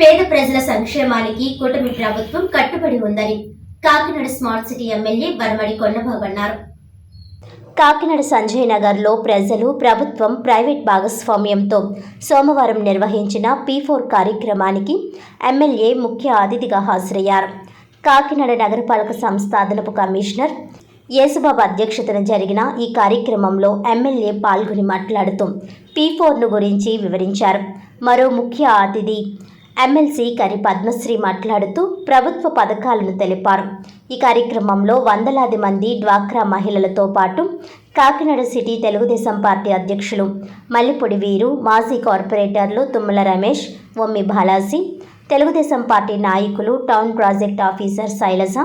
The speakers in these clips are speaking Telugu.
పేద ప్రజల సంక్షేమానికి కూటమి ప్రభుత్వం కట్టుబడి ఉందని Kakinada smart city MLA Varamadi Kondababu అన్నారు. కాకినాడ సంజయ్ నగర్లో ప్రజలు, ప్రభుత్వం, ప్రైవేట్ భాగస్వామ్యంతో సోమవారం నిర్వహించిన P4 కార్యక్రమానికి ఎమ్మెల్యే ముఖ్య అతిథిగా హాజరయ్యారు. కాకినాడ నగరపాలక సంస్థ అదనపు కమిషనర్ యేసుబాబు అధ్యక్షతన జరిగిన ఈ కార్యక్రమంలో ఎమ్మెల్యే పాల్గొని మాట్లాడుతూ P4ను గురించి వివరించారు. మరో ముఖ్య అతిథి ఎమ్మెల్సీ కరి పద్మశ్రీ మాట్లాడుతూ ప్రభుత్వ పథకాలను తెలిపారు. ఈ కార్యక్రమంలో వందలాది మంది డ్వాక్రా మహిళలతో పాటు కాకినాడ సిటీ తెలుగుదేశం పార్టీ అధ్యక్షులు మల్లిపొడి వీరు, మాజీ కార్పొరేటర్లు తుమ్మల రమేష్, వమ్మి బాలాజీ, తెలుగుదేశం పార్టీ నాయకులు, town project officer Shailaja,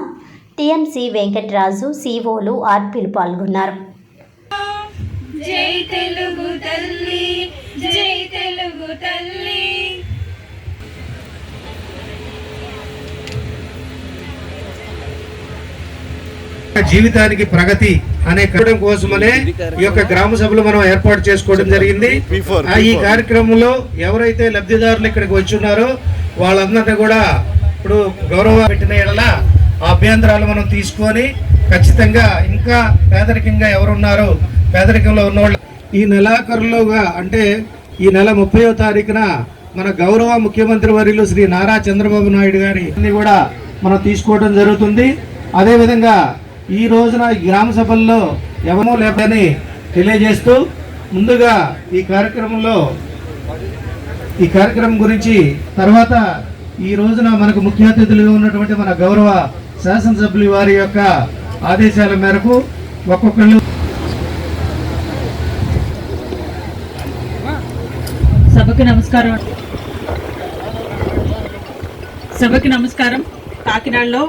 TMC Venkataraju, సిఓలు, ఆర్పీలు పాల్గొన్నారు. జై తెలుగు తల్లి, జై తెలుగు తల్లి. జీవితానికి ప్రగతి అనే కట్టడం కోసమనే ఈ యొక్క గ్రామ సభలు మనం ఏర్పాటు చేసుకోవడం జరిగింది. ఈ కార్యక్రమంలో ఎవరైతే లబ్ధిదారులు ఇక్కడికి వచ్చి ఉన్నారో వాళ్ళందరినీ కూడా ఇప్పుడు గౌరవ పెట్టిన ఎడల ఆ అభ్యంతరాలు మనం తీసుకొని ఖచ్చితంగా ఇంకా పేదరికంగా ఎవరున్నారో పేదరికంలో ఉన్నవాళ్ళు ఈ నెలాఖరులోగా అంటే ఈ నెల 30వ తారీఖున మన గౌరవ ముఖ్యమంత్రి వర్యులు శ్రీ నారా చంద్రబాబు నాయుడు గారి కూడా మనం తీసుకోవడం జరుగుతుంది. అదేవిధంగా ఈ రోజున ఈ గ్రామ సభల్లో ఎవరో లేదని తెలియజేస్తూ ముందుగా ఈ కార్యక్రమం గురించి తర్వాత ఈ రోజున మనకు ముఖ్య అతిథులుగా ఉన్నటువంటి మన గౌరవ శాసనసభ్యులు వారి యొక్క ఆదేశాల మేరకు ఒక్కొక్కళ్ళు సభకి నమస్కారం. కాకినాడలో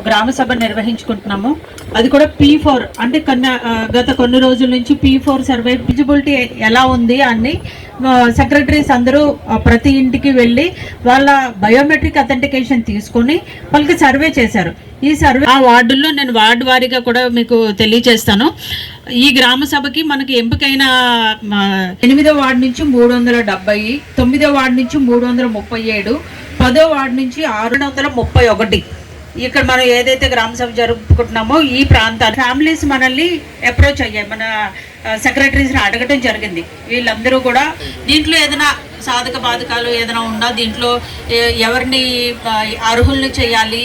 గ్రామ సభ నిర్వహించుకుంటున్నాము. అది కూడా P4 అంటే గత కొన్ని రోజుల నుంచి P4 సర్వే ఎలిజిబిలిటీ ఎలా ఉంది అని సెక్రటరీస్ అందరూ ప్రతి ఇంటికి వెళ్ళి వాళ్ళ బయోమెట్రిక్ అథెంటికేషన్ తీసుకొని వాళ్ళకి సర్వే చేశారు. ఈ సర్వే ఆ వార్డుల్లో నేను వార్డు వారీగా కూడా మీకు తెలియజేస్తాను. ఈ గ్రామ సభకి మనకి ఎంపికైన 8వ వార్డు నుంచి 370, 9వ వార్డు నుంచి 337, 10వ వార్డు నుంచి 631. ఇక్కడ మనం ఏదైతే గ్రామ సభ జరుపుకుంటున్నామో ఈ ప్రాంతాలు ఫ్యామిలీస్ మనల్ని అప్రోచ్ అయ్యాయి, మన సెక్రటరీస్ని అడగటం జరిగింది. వీళ్ళందరూ కూడా దీంట్లో ఏదైనా సాధక బాధకాలు ఏదైనా ఉన్నా, దీంట్లో ఎవరిని అర్హుల్ని చేయాలి,